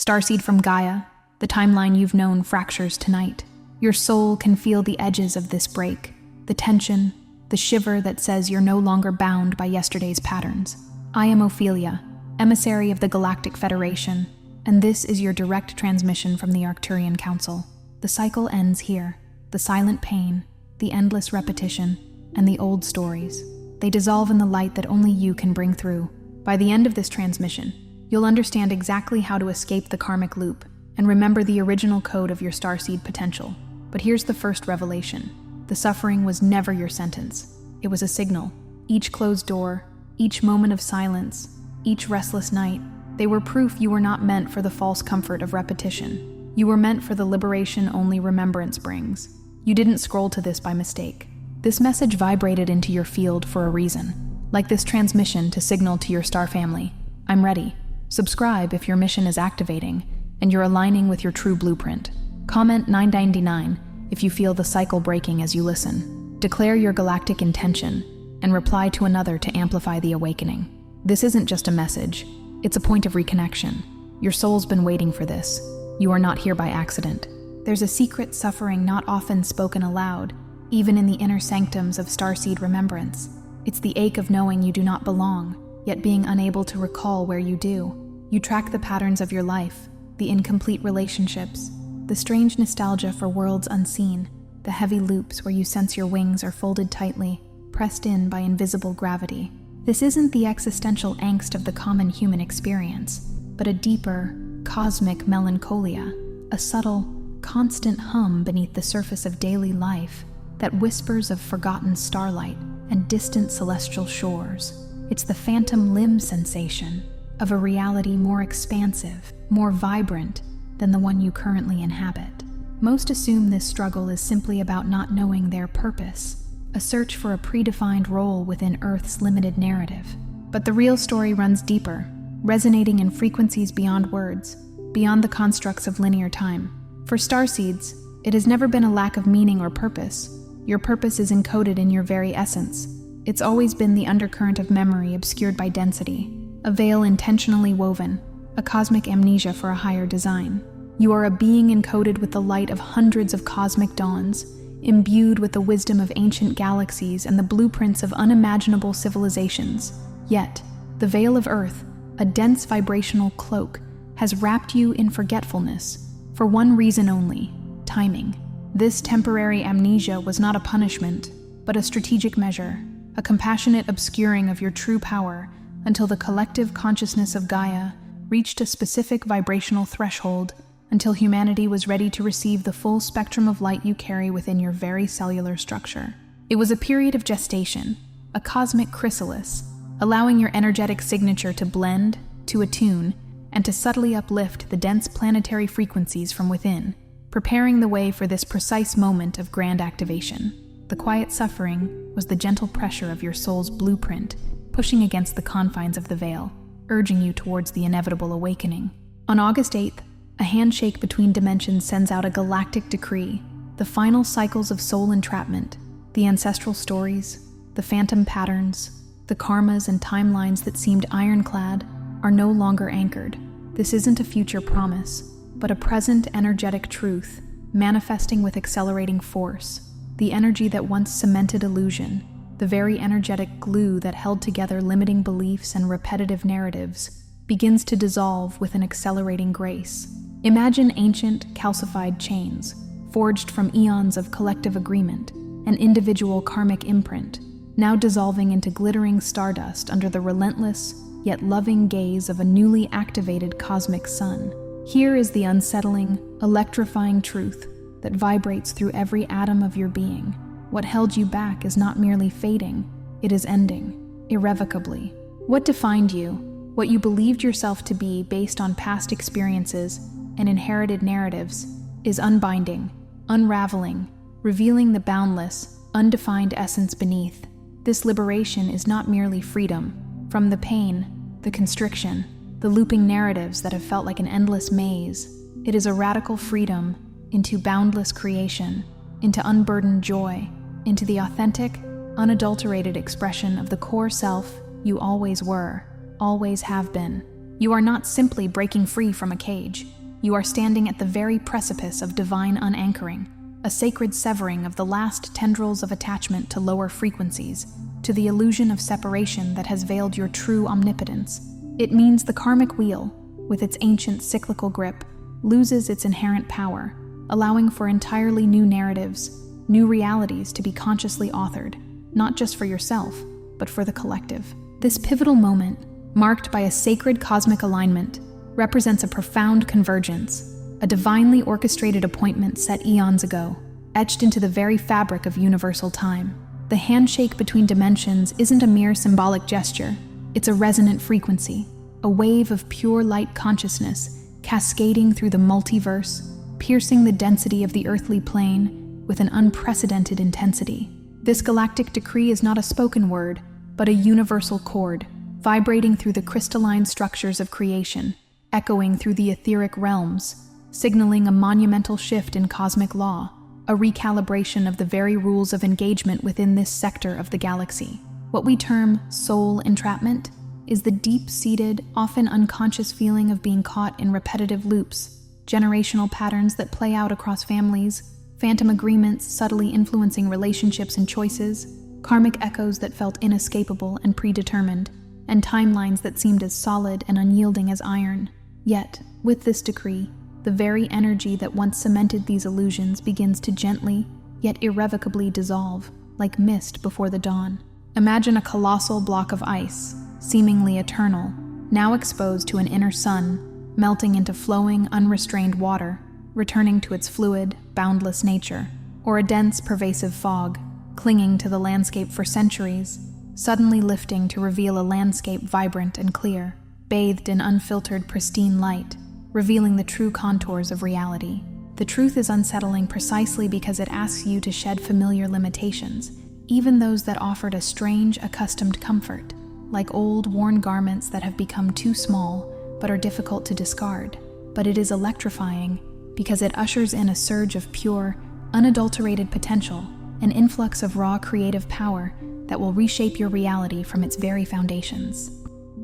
Starseed from Gaia, the timeline you've known fractures tonight. Your soul can feel the edges of this break, the tension, the shiver that says you're no longer bound by yesterday's patterns. I am Ophelia, emissary of the Galactic Federation, and this is your direct transmission from the Arcturian Council. The cycle ends here. The silent pain, the endless repetition, and the old stories. They dissolve in the light that only you can bring through. By the end of this transmission, you'll understand exactly how to escape the karmic loop and remember the original code of your starseed potential. But here's the first revelation. The suffering was never your sentence. It was a signal. Each closed door, each moment of silence, each restless night, they were proof you were not meant for the false comfort of repetition. You were meant for the liberation only remembrance brings. You didn't scroll to this by mistake. This message vibrated into your field for a reason, like this transmission to signal to your star family, I'm ready. Subscribe if your mission is activating and you're aligning with your true blueprint. Comment 999 if you feel the cycle breaking as you listen. Declare your galactic intention and reply to another to amplify the awakening. This isn't just a message, it's a point of reconnection. Your soul's been waiting for this. You are not here by accident. There's a secret suffering not often spoken aloud, even in the inner sanctums of starseed remembrance. It's the ache of knowing you do not belong, yet being unable to recall where you do. You track the patterns of your life, the incomplete relationships, the strange nostalgia for worlds unseen, the heavy loops where you sense your wings are folded tightly, pressed in by invisible gravity. This isn't the existential angst of the common human experience, but a deeper, cosmic melancholia, a subtle, constant hum beneath the surface of daily life that whispers of forgotten starlight and distant celestial shores. It's the phantom limb sensation of a reality more expansive, more vibrant than the one you currently inhabit. Most assume this struggle is simply about not knowing their purpose, a search for a predefined role within Earth's limited narrative. But the real story runs deeper, resonating in frequencies beyond words, beyond the constructs of linear time. For starseeds, it has never been a lack of meaning or purpose. Your purpose is encoded in your very essence. It's always been the undercurrent of memory obscured by density, a veil intentionally woven, a cosmic amnesia for a higher design. You are a being encoded with the light of hundreds of cosmic dawns, imbued with the wisdom of ancient galaxies and the blueprints of unimaginable civilizations. Yet, the veil of Earth, a dense vibrational cloak, has wrapped you in forgetfulness, for one reason only: timing. This temporary amnesia was not a punishment, but a strategic measure, a compassionate obscuring of your true power until the collective consciousness of Gaia reached a specific vibrational threshold, until humanity was ready to receive the full spectrum of light you carry within your very cellular structure. It was a period of gestation, a cosmic chrysalis, allowing your energetic signature to blend, to attune, and to subtly uplift the dense planetary frequencies from within, preparing the way for this precise moment of grand activation. The quiet suffering was the gentle pressure of your soul's blueprint, pushing against the confines of the veil, urging you towards the inevitable awakening. On August 8th, a handshake between dimensions sends out a galactic decree. The final cycles of soul entrapment, the ancestral stories, the phantom patterns, the karmas and timelines that seemed ironclad are no longer anchored. This isn't a future promise, but a present energetic truth, manifesting with accelerating force. The energy that once cemented illusion, the very energetic glue that held together limiting beliefs and repetitive narratives, begins to dissolve with an accelerating grace. Imagine ancient, calcified chains, forged from eons of collective agreement, an individual karmic imprint, now dissolving into glittering stardust under the relentless, yet loving gaze of a newly activated cosmic sun. Here is the unsettling, electrifying truth that vibrates through every atom of your being. What held you back is not merely fading, it is ending, irrevocably. What defined you, what you believed yourself to be based on past experiences and inherited narratives, is unbinding, unraveling, revealing the boundless, undefined essence beneath. This liberation is not merely freedom from the pain, the constriction, the looping narratives that have felt like an endless maze. It is a radical freedom into boundless creation, into unburdened joy, into the authentic, unadulterated expression of the core self you always were, always have been. You are not simply breaking free from a cage. You are standing at the very precipice of divine unanchoring, a sacred severing of the last tendrils of attachment to lower frequencies, to the illusion of separation that has veiled your true omnipotence. It means the karmic wheel, with its ancient cyclical grip, loses its inherent power, allowing for entirely new narratives, new realities to be consciously authored, not just for yourself, but for the collective. This pivotal moment, marked by a sacred cosmic alignment, represents a profound convergence, a divinely orchestrated appointment set eons ago, etched into the very fabric of universal time. The handshake between dimensions isn't a mere symbolic gesture, it's a resonant frequency, a wave of pure light consciousness cascading through the multiverse, piercing the density of the earthly plane with an unprecedented intensity. This galactic decree is not a spoken word, but a universal chord, vibrating through the crystalline structures of creation, echoing through the etheric realms, signaling a monumental shift in cosmic law, a recalibration of the very rules of engagement within this sector of the galaxy. What we term soul entrapment is the deep-seated, often unconscious feeling of being caught in repetitive loops, generational patterns that play out across families, phantom agreements subtly influencing relationships and choices, karmic echoes that felt inescapable and predetermined, and timelines that seemed as solid and unyielding as iron. Yet, with this decree, the very energy that once cemented these illusions begins to gently, yet irrevocably dissolve, like mist before the dawn. Imagine a colossal block of ice, seemingly eternal, now exposed to an inner sun, melting into flowing, unrestrained water, returning to its fluid, boundless nature, or a dense, pervasive fog, clinging to the landscape for centuries, suddenly lifting to reveal a landscape vibrant and clear, bathed in unfiltered, pristine light, revealing the true contours of reality. The truth is unsettling precisely because it asks you to shed familiar limitations, even those that offered a strange, accustomed comfort, like old, worn garments that have become too small but are difficult to discard. But it is electrifying because it ushers in a surge of pure, unadulterated potential, an influx of raw creative power that will reshape your reality from its very foundations.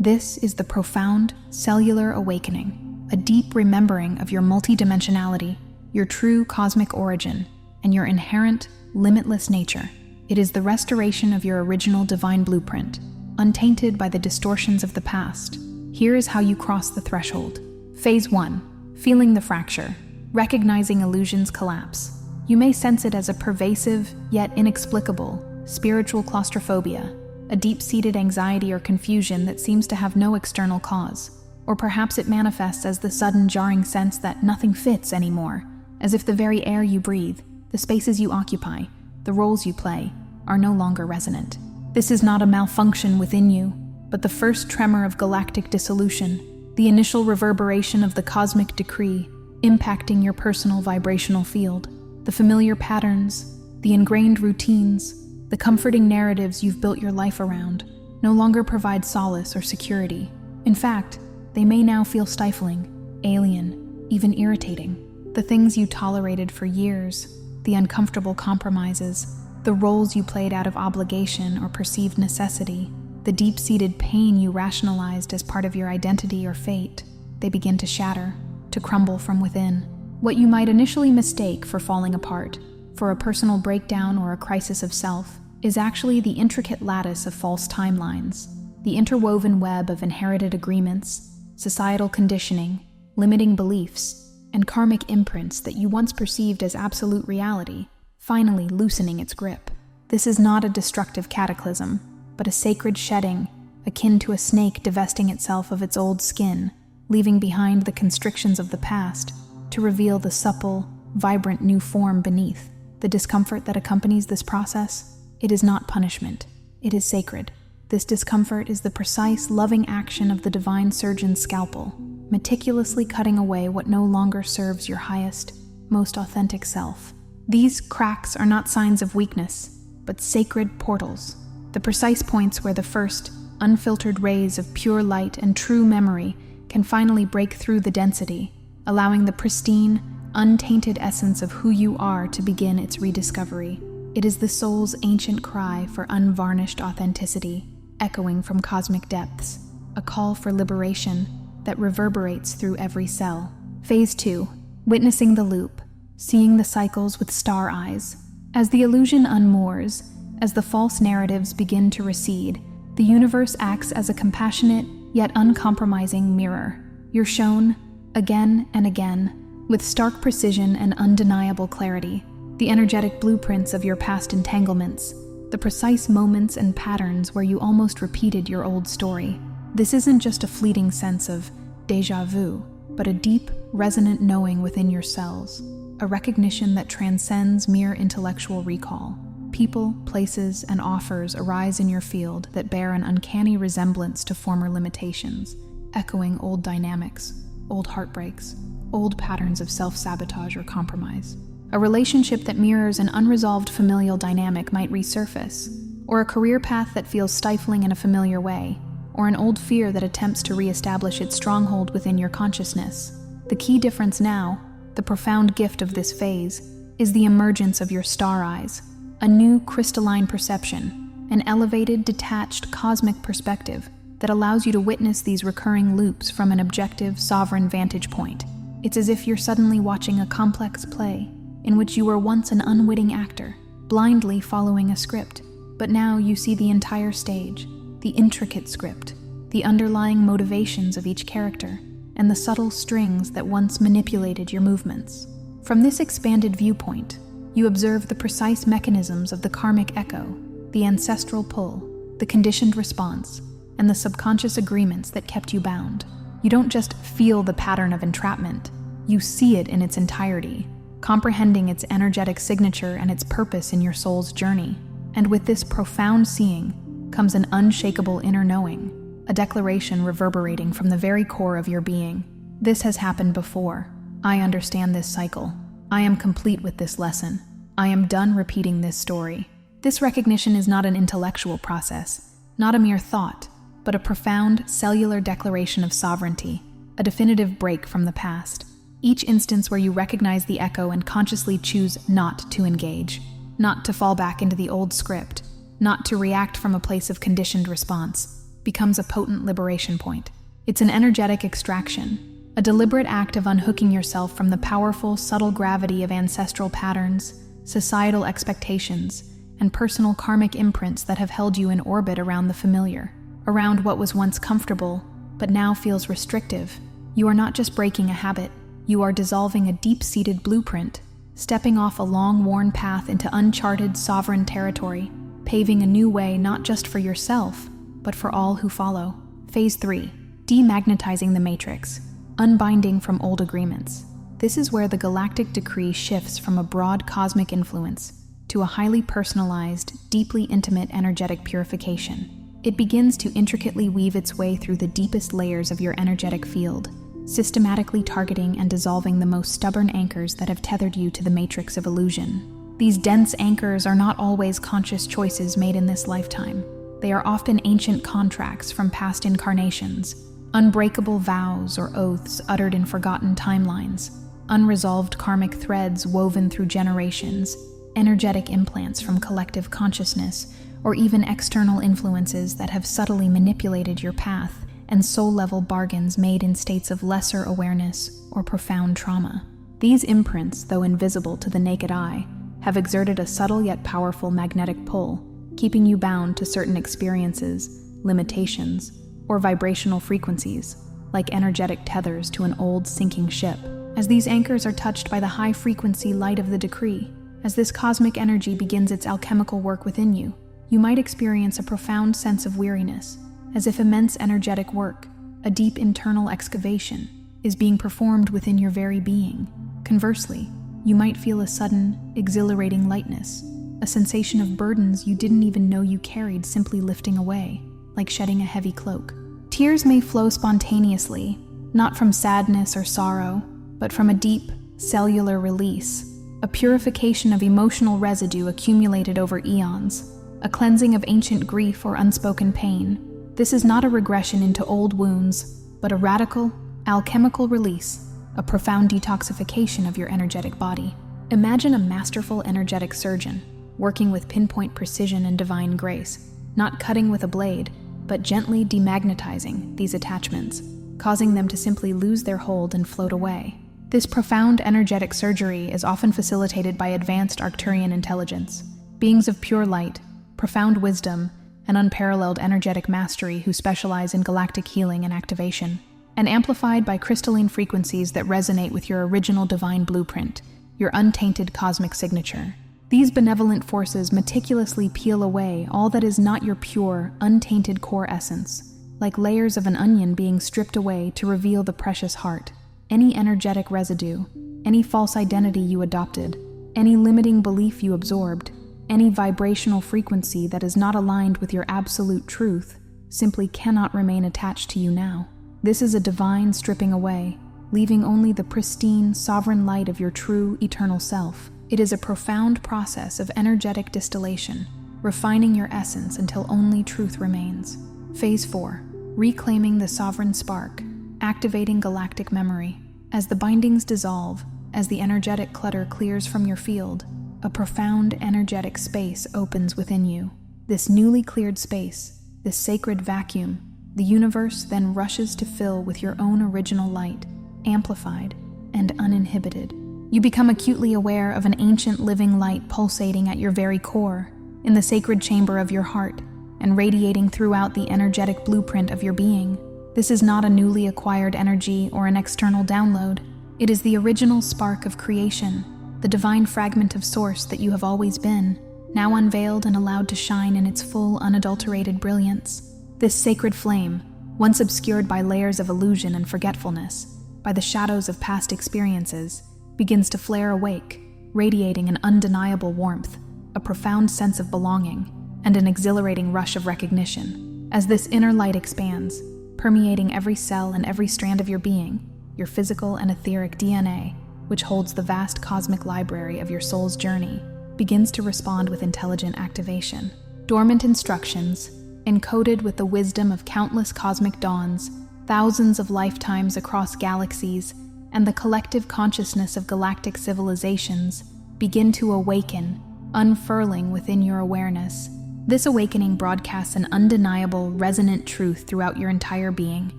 This is the profound, cellular awakening, a deep remembering of your multidimensionality, your true cosmic origin, and your inherent, limitless nature. It is the restoration of your original divine blueprint, untainted by the distortions of the past. Here is how you cross the threshold. Phase 1. Feeling the fracture, recognizing illusions collapse. You may sense it as a pervasive, yet inexplicable, spiritual claustrophobia, a deep-seated anxiety or confusion that seems to have no external cause. Or perhaps it manifests as the sudden jarring sense that nothing fits anymore, as if the very air you breathe, the spaces you occupy, the roles you play, are no longer resonant. This is not a malfunction within you, but the first tremor of galactic dissolution, the initial reverberation of the cosmic decree, impacting your personal vibrational field. The familiar patterns, the ingrained routines, the comforting narratives you've built your life around, no longer provide solace or security. In fact, they may now feel stifling, alien, even irritating. The things you tolerated for years, the uncomfortable compromises, the roles you played out of obligation or perceived necessity, the deep-seated pain you rationalized as part of your identity or fate, they begin to shatter, to crumble from within. What you might initially mistake for falling apart, for a personal breakdown or a crisis of self, is actually the intricate lattice of false timelines, the interwoven web of inherited agreements, societal conditioning, limiting beliefs, and karmic imprints that you once perceived as absolute reality, finally loosening its grip. This is not a destructive cataclysm, but a sacred shedding, akin to a snake divesting itself of its old skin, leaving behind the constrictions of the past to reveal the supple, vibrant new form beneath. The discomfort that accompanies this process, it is not punishment, it is sacred. This discomfort is the precise, loving action of the divine surgeon's scalpel, meticulously cutting away what no longer serves your highest, most authentic self. These cracks are not signs of weakness, but sacred portals, the precise points where the first, unfiltered rays of pure light and true memory can finally break through the density, allowing the pristine, untainted essence of who you are to begin its rediscovery. It is the soul's ancient cry for unvarnished authenticity, echoing from cosmic depths, a call for liberation, that reverberates through every cell. Phase 2. Witnessing the loop, seeing the cycles with star eyes. As the illusion unmoors, as the false narratives begin to recede, the universe acts as a compassionate yet uncompromising mirror. You're shown, again and again, with stark precision and undeniable clarity, the energetic blueprints of your past entanglements, the precise moments and patterns where you almost repeated your old story. This isn't just a fleeting sense of déjà vu, but a deep, resonant knowing within your cells, a recognition that transcends mere intellectual recall. People, places, and offers arise in your field that bear an uncanny resemblance to former limitations, echoing old dynamics, old heartbreaks, old patterns of self-sabotage or compromise. A relationship that mirrors an unresolved familial dynamic might resurface, or a career path that feels stifling in a familiar way, or an old fear that attempts to reestablish its stronghold within your consciousness. The key difference now, the profound gift of this phase, is the emergence of your star eyes, a new crystalline perception, an elevated, detached, cosmic perspective that allows you to witness these recurring loops from an objective, sovereign vantage point. It's as if you're suddenly watching a complex play in which you were once an unwitting actor, blindly following a script, but now you see the entire stage, the intricate script, the underlying motivations of each character, and the subtle strings that once manipulated your movements. From this expanded viewpoint, you observe the precise mechanisms of the karmic echo, the ancestral pull, the conditioned response, and the subconscious agreements that kept you bound. You don't just feel the pattern of entrapment, you see it in its entirety, comprehending its energetic signature and its purpose in your soul's journey. And with this profound seeing comes an unshakable inner knowing, a declaration reverberating from the very core of your being. This has happened before. I understand this cycle. I am complete with this lesson. I am done repeating this story. This recognition is not an intellectual process, not a mere thought, but a profound cellular declaration of sovereignty, a definitive break from the past. Each instance where you recognize the echo and consciously choose not to engage, not to fall back into the old script, not to react from a place of conditioned response, becomes a potent liberation point. It's an energetic extraction, a deliberate act of unhooking yourself from the powerful, subtle gravity of ancestral patterns, societal expectations, and personal karmic imprints that have held you in orbit around the familiar, around what was once comfortable, but now feels restrictive. You are not just breaking a habit, you are dissolving a deep-seated blueprint, stepping off a long-worn path into uncharted, sovereign territory, paving a new way not just for yourself, but for all who follow. Phase 3. Demagnetizing the matrix. Unbinding from old agreements. This is where the galactic decree shifts from a broad cosmic influence to a highly personalized, deeply intimate energetic purification. It begins to intricately weave its way through the deepest layers of your energetic field, systematically targeting and dissolving the most stubborn anchors that have tethered you to the matrix of illusion. These dense anchors are not always conscious choices made in this lifetime. They are often ancient contracts from past incarnations, unbreakable vows or oaths uttered in forgotten timelines, unresolved karmic threads woven through generations, energetic implants from collective consciousness, or even external influences that have subtly manipulated your path, and soul-level bargains made in states of lesser awareness or profound trauma. These imprints, though invisible to the naked eye, have exerted a subtle yet powerful magnetic pull, keeping you bound to certain experiences, limitations, or vibrational frequencies, like energetic tethers to an old sinking ship. As these anchors are touched by the high-frequency light of the decree, as this cosmic energy begins its alchemical work within you, you might experience a profound sense of weariness, as if immense energetic work, a deep internal excavation, is being performed within your very being. Conversely, you might feel a sudden, exhilarating lightness, a sensation of burdens you didn't even know you carried simply lifting away, like shedding a heavy cloak. Tears may flow spontaneously, not from sadness or sorrow, but from a deep, cellular release, a purification of emotional residue accumulated over eons, a cleansing of ancient grief or unspoken pain. This is not a regression into old wounds, but a radical, alchemical release, a profound detoxification of your energetic body. Imagine a masterful energetic surgeon, working with pinpoint precision and divine grace, not cutting with a blade, but gently demagnetizing these attachments, causing them to simply lose their hold and float away. This profound energetic surgery is often facilitated by advanced Arcturian intelligence, beings of pure light, profound wisdom, and unparalleled energetic mastery who specialize in galactic healing and activation, and amplified by crystalline frequencies that resonate with your original divine blueprint, your untainted cosmic signature. These benevolent forces meticulously peel away all that is not your pure, untainted core essence, like layers of an onion being stripped away to reveal the precious heart. Any energetic residue, any false identity you adopted, any limiting belief you absorbed, any vibrational frequency that is not aligned with your absolute truth simply cannot remain attached to you now. This is a divine stripping away, leaving only the pristine, sovereign light of your true, eternal self. It is a profound process of energetic distillation, refining your essence until only truth remains. Phase 4. Reclaiming the sovereign spark, activating galactic memory. As the bindings dissolve, as the energetic clutter clears from your field, a profound energetic space opens within you. This newly cleared space, this sacred vacuum, the universe then rushes to fill with your own original light, amplified and uninhibited. You become acutely aware of an ancient living light pulsating at your very core, in the sacred chamber of your heart, and radiating throughout the energetic blueprint of your being. This is not a newly acquired energy or an external download. It is the original spark of creation, the divine fragment of source that you have always been, now unveiled and allowed to shine in its full, unadulterated brilliance. This sacred flame, once obscured by layers of illusion and forgetfulness, by the shadows of past experiences, begins to flare awake, radiating an undeniable warmth, a profound sense of belonging, and an exhilarating rush of recognition. As this inner light expands, permeating every cell and every strand of your being, your physical and etheric DNA, which holds the vast cosmic library of your soul's journey, begins to respond with intelligent activation. Dormant instructions, encoded with the wisdom of countless cosmic dawns, thousands of lifetimes across galaxies, and the collective consciousness of galactic civilizations, begin to awaken, unfurling within your awareness. This awakening broadcasts an undeniable, resonant truth throughout your entire being,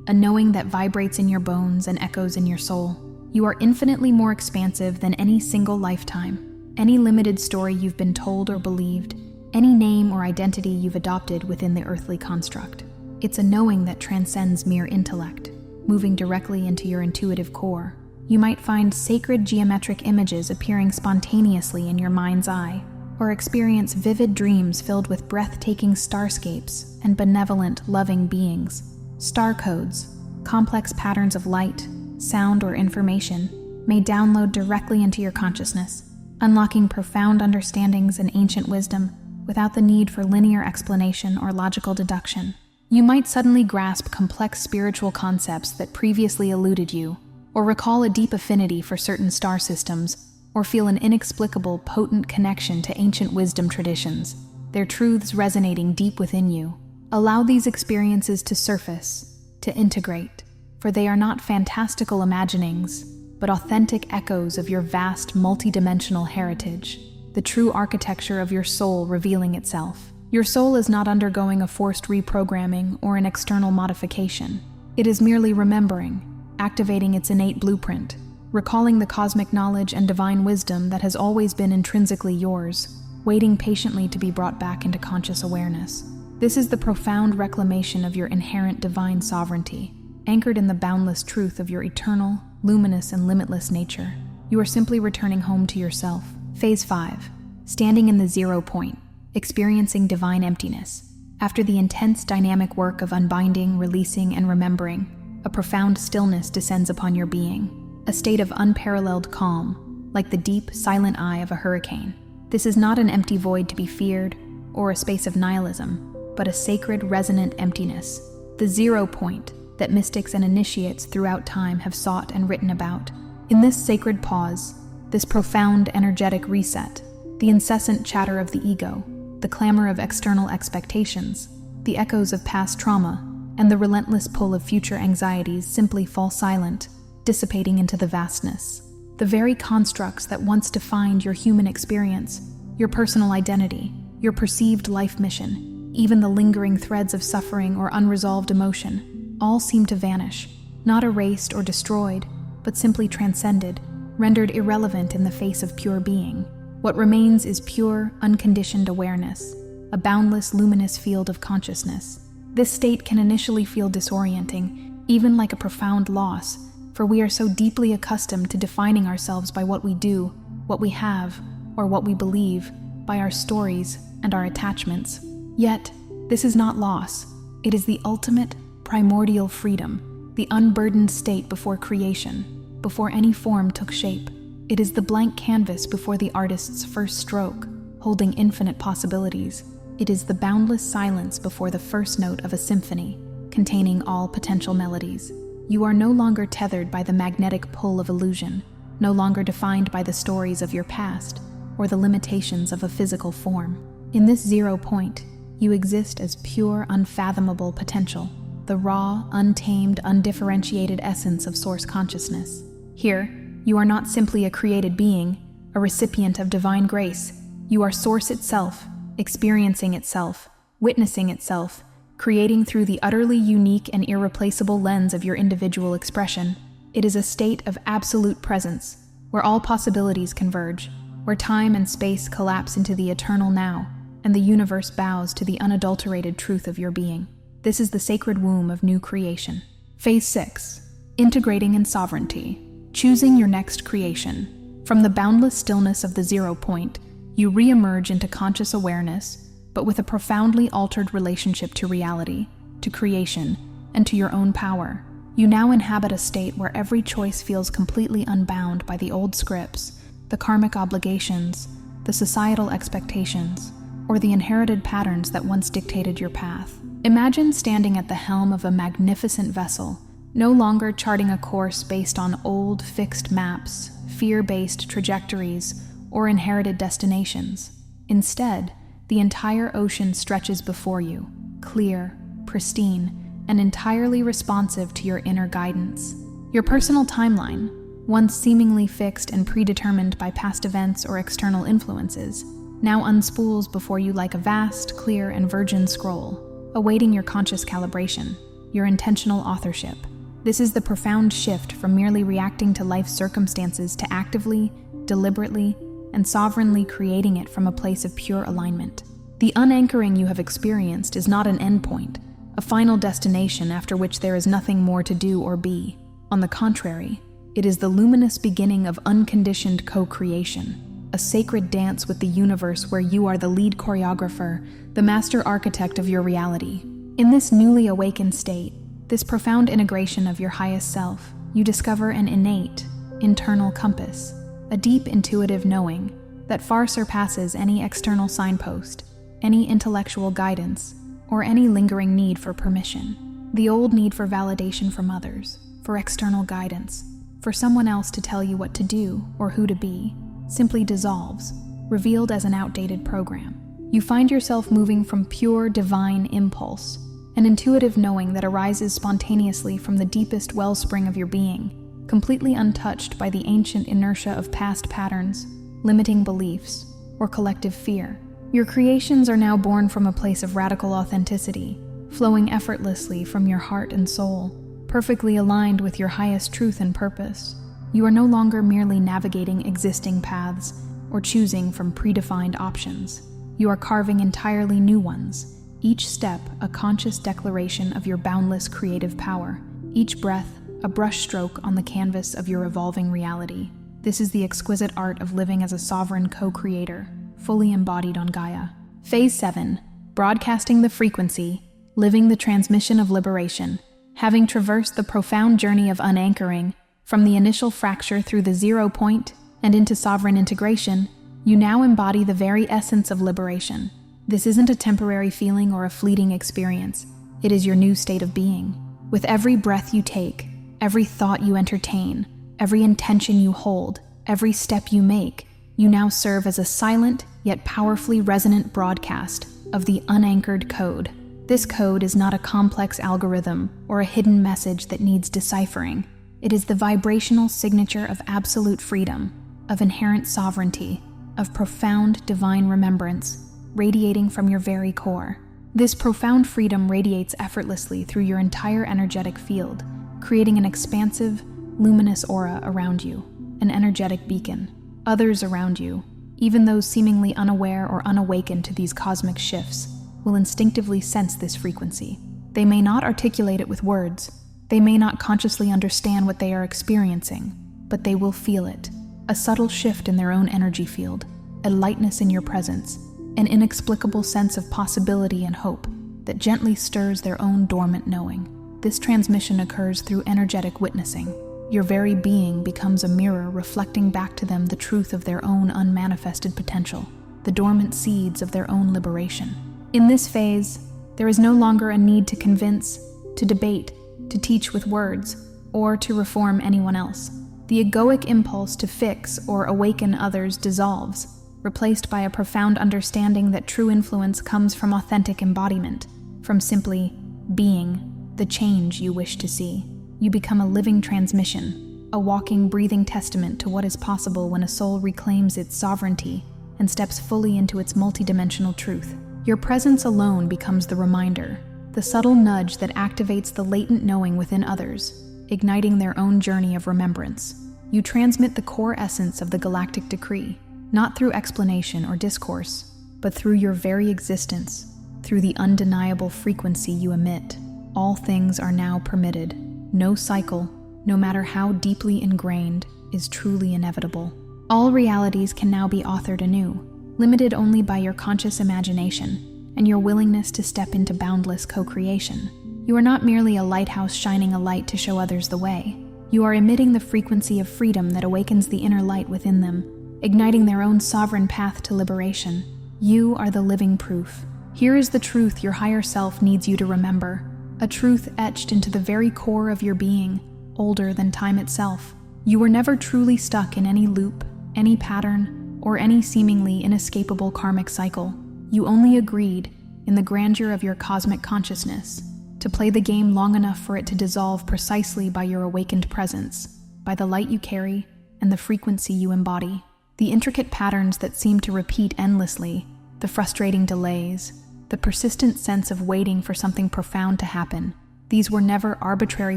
a knowing that vibrates in your bones and echoes in your soul. You are infinitely more expansive than any single lifetime, any limited story you've been told or believed, any name or identity you've adopted within the earthly construct. It's a knowing that transcends mere intellect, moving directly into your intuitive core. You might find sacred geometric images appearing spontaneously in your mind's eye, or experience vivid dreams filled with breathtaking starscapes and benevolent, loving beings. Star codes, complex patterns of light, sound, or information, may download directly into your consciousness, unlocking profound understandings and ancient wisdom without the need for linear explanation or logical deduction. You might suddenly grasp complex spiritual concepts that previously eluded you, or recall a deep affinity for certain star systems, or feel an inexplicable, potent connection to ancient wisdom traditions, their truths resonating deep within you. Allow these experiences to surface, to integrate, for they are not fantastical imaginings, but authentic echoes of your vast multidimensional heritage, the true architecture of your soul revealing itself. Your soul is not undergoing a forced reprogramming or an external modification. It is merely remembering, activating its innate blueprint, recalling the cosmic knowledge and divine wisdom that has always been intrinsically yours, waiting patiently to be brought back into conscious awareness. This is the profound reclamation of your inherent divine sovereignty, anchored in the boundless truth of your eternal, luminous, and limitless nature. You are simply returning home to yourself. Phase 5. Standing in the 0 point, experiencing divine emptiness. After the intense dynamic work of unbinding, releasing, and remembering, a profound stillness descends upon your being, a state of unparalleled calm, like the deep, silent eye of a hurricane. This is not an empty void to be feared, or a space of nihilism, but a sacred, resonant emptiness, the 0 point that mystics and initiates throughout time have sought and written about. In this sacred pause, this profound energetic reset, the incessant chatter of the ego, the clamor of external expectations, the echoes of past trauma, and the relentless pull of future anxieties simply fall silent, dissipating into the vastness. The very constructs that once defined your human experience, your personal identity, your perceived life mission, even the lingering threads of suffering or unresolved emotion, all seem to vanish, not erased or destroyed, but simply transcended, rendered irrelevant in the face of pure being. What remains is pure, unconditioned awareness, a boundless, luminous field of consciousness. This state can initially feel disorienting, even like a profound loss, for we are so deeply accustomed to defining ourselves by what we do, what we have, or what we believe, by our stories and our attachments. Yet, this is not loss. It is the ultimate, primordial freedom, the unburdened state before creation, before any form took shape. It is the blank canvas before the artist's first stroke, holding infinite possibilities. It is the boundless silence before the first note of a symphony, containing all potential melodies. You are no longer tethered by the magnetic pull of illusion, no longer defined by the stories of your past or the limitations of a physical form. In this zero point, you exist as pure, unfathomable potential, the raw, untamed, undifferentiated essence of source consciousness. Here, you are not simply a created being, a recipient of divine grace. You are source itself, experiencing itself, witnessing itself, creating through the utterly unique and irreplaceable lens of your individual expression. It is a state of absolute presence, where all possibilities converge, where time and space collapse into the eternal now, and the universe bows to the unadulterated truth of your being. This is the sacred womb of new creation. Phase 6. Integrating in sovereignty. Choosing your next creation. From the boundless stillness of the zero point, you re-emerge into conscious awareness, but with a profoundly altered relationship to reality, to creation, and to your own power. You now inhabit a state where every choice feels completely unbound by the old scripts, the karmic obligations, the societal expectations, or the inherited patterns that once dictated your path. Imagine standing at the helm of a magnificent vessel, no longer charting a course based on old, fixed maps, fear-based trajectories, or inherited destinations. Instead, the entire ocean stretches before you, clear, pristine, and entirely responsive to your inner guidance. Your personal timeline, once seemingly fixed and predetermined by past events or external influences, now unspools before you like a vast, clear, and virgin scroll, awaiting your conscious calibration, your intentional authorship. This is the profound shift from merely reacting to life's circumstances to actively, deliberately, and sovereignly creating it from a place of pure alignment. The unanchoring you have experienced is not an endpoint, a final destination after which there is nothing more to do or be. On the contrary, it is the luminous beginning of unconditioned co-creation, a sacred dance with the universe where you are the lead choreographer, the master architect of your reality. In this newly awakened state, this profound integration of your highest self, you discover an innate, internal compass, a deep intuitive knowing that far surpasses any external signpost, any intellectual guidance, or any lingering need for permission. The old need for validation from others, for external guidance, for someone else to tell you what to do or who to be, simply dissolves, revealed as an outdated program. You find yourself moving from pure divine impulse, an intuitive knowing that arises spontaneously from the deepest wellspring of your being, completely untouched by the ancient inertia of past patterns, limiting beliefs, or collective fear. Your creations are now born from a place of radical authenticity, flowing effortlessly from your heart and soul, perfectly aligned with your highest truth and purpose. You are no longer merely navigating existing paths or choosing from predefined options. You are carving entirely new ones, each step a conscious declaration of your boundless creative power, each breath a brushstroke on the canvas of your evolving reality. This is the exquisite art of living as a sovereign co-creator, fully embodied on Gaia. Phase 7. Broadcasting the frequency, living the transmission of liberation. Having traversed the profound journey of unanchoring, from the initial fracture through the zero point and into sovereign integration, you now embody the very essence of liberation. This isn't a temporary feeling or a fleeting experience. It is your new state of being. With every breath you take, every thought you entertain, every intention you hold, every step you make, you now serve as a silent yet powerfully resonant broadcast of the unanchored code. This code is not a complex algorithm or a hidden message that needs deciphering. It is the vibrational signature of absolute freedom, of inherent sovereignty, of profound divine remembrance, radiating from your very core. This profound freedom radiates effortlessly through your entire energetic field, creating an expansive, luminous aura around you, an energetic beacon. Others around you, even those seemingly unaware or unawakened to these cosmic shifts, will instinctively sense this frequency. They may not articulate it with words, they may not consciously understand what they are experiencing, but they will feel it. A subtle shift in their own energy field, a lightness in your presence, an inexplicable sense of possibility and hope that gently stirs their own dormant knowing. This transmission occurs through energetic witnessing. Your very being becomes a mirror reflecting back to them the truth of their own unmanifested potential, the dormant seeds of their own liberation. In this phase, there is no longer a need to convince, to debate, to teach with words, or to reform anyone else. The egoic impulse to fix or awaken others dissolves, replaced by a profound understanding that true influence comes from authentic embodiment, from simply being the change you wish to see. You become a living transmission, a walking, breathing testament to what is possible when a soul reclaims its sovereignty and steps fully into its multidimensional truth. Your presence alone becomes the reminder, the subtle nudge that activates the latent knowing within others, igniting their own journey of remembrance. You transmit the core essence of the galactic decree, not through explanation or discourse, but through your very existence, through the undeniable frequency you emit. All things are now permitted. No cycle, no matter how deeply ingrained, is truly inevitable. All realities can now be authored anew, limited only by your conscious imagination and your willingness to step into boundless co-creation. You are not merely a lighthouse shining a light to show others the way. You are emitting the frequency of freedom that awakens the inner light within them, igniting their own sovereign path to liberation. You are the living proof. Here is the truth your higher self needs you to remember. A truth etched into the very core of your being, older than time itself. You were never truly stuck in any loop, any pattern, or any seemingly inescapable karmic cycle. You only agreed, in the grandeur of your cosmic consciousness, to play the game long enough for it to dissolve precisely by your awakened presence, by the light you carry and the frequency you embody. The intricate patterns that seem to repeat endlessly, the frustrating delays, the persistent sense of waiting for something profound to happen, these were never arbitrary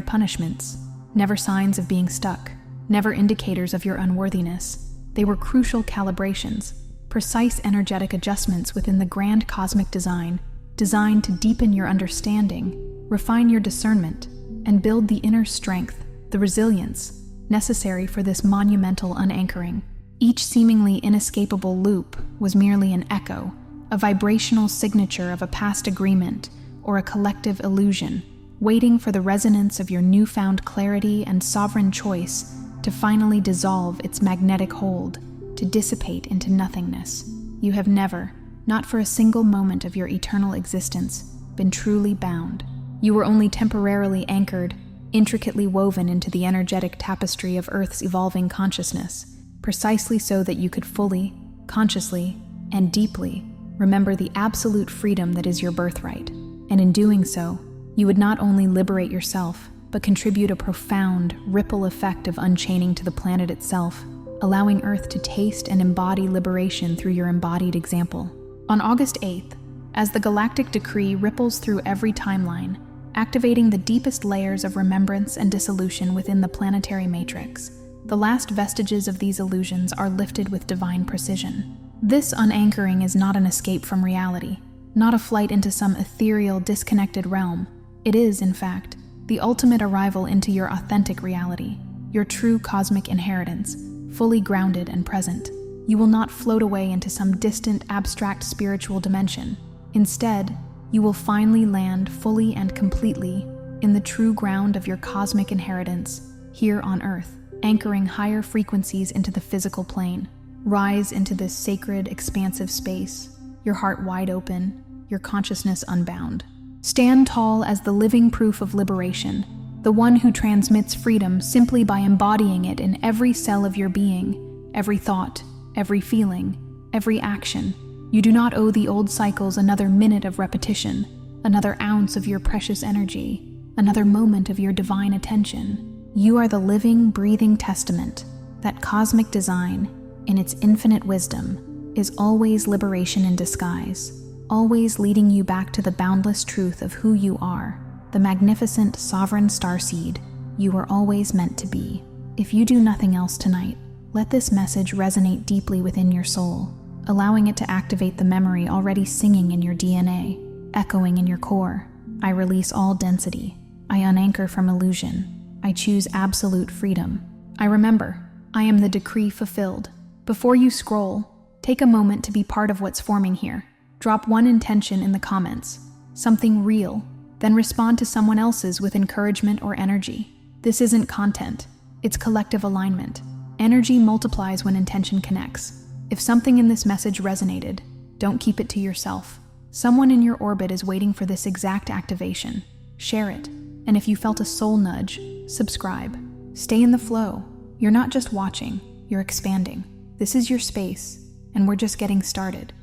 punishments, never signs of being stuck, never indicators of your unworthiness. They were crucial calibrations, precise energetic adjustments within the grand cosmic design, designed to deepen your understanding, refine your discernment, and build the inner strength, the resilience, necessary for this monumental unanchoring. Each seemingly inescapable loop was merely an echo, a vibrational signature of a past agreement or a collective illusion, waiting for the resonance of your newfound clarity and sovereign choice to finally dissolve its magnetic hold, to dissipate into nothingness. You have never, not for a single moment of your eternal existence, been truly bound. You were only temporarily anchored, intricately woven into the energetic tapestry of Earth's evolving consciousness, precisely so that you could fully, consciously, and deeply remember the absolute freedom that is your birthright. And in doing so, you would not only liberate yourself, but contribute a profound ripple effect of unchaining to the planet itself, allowing Earth to taste and embody liberation through your embodied example. On August 8th, as the galactic decree ripples through every timeline, activating the deepest layers of remembrance and dissolution within the planetary matrix, the last vestiges of these illusions are lifted with divine precision. This unanchoring is not an escape from reality, not a flight into some ethereal, disconnected realm. It is, in fact, the ultimate arrival into your authentic reality, your true cosmic inheritance, fully grounded and present. You will not float away into some distant, abstract spiritual dimension. Instead, you will finally land fully and completely in the true ground of your cosmic inheritance, here on Earth, anchoring higher frequencies into the physical plane. Rise into this sacred, expansive space, your heart wide open, your consciousness unbound. Stand tall as the living proof of liberation, the one who transmits freedom simply by embodying it in every cell of your being, every thought, every feeling, every action. You do not owe the old cycles another minute of repetition, another ounce of your precious energy, another moment of your divine attention. You are the living, breathing testament that cosmic design, in its infinite wisdom, is always liberation in disguise, always leading you back to the boundless truth of who you are, the magnificent sovereign starseed, You were always meant to be. If you do nothing else tonight, let this message resonate deeply within your soul, allowing it to activate the memory already singing in your DNA, echoing in your core. I release all density. I unanchor from illusion. I choose absolute freedom. I remember, I am the decree fulfilled. Before you scroll, take a moment to be part of what's forming here. Drop one intention in the comments, something real, then respond to someone else's with encouragement or energy. This isn't content, it's collective alignment. Energy multiplies when intention connects. If something in this message resonated, don't keep it to yourself. Someone in your orbit is waiting for this exact activation. Share it. And if you felt a soul nudge, subscribe. Stay in the flow. You're not just watching, you're expanding. This is your space, and we're just getting started.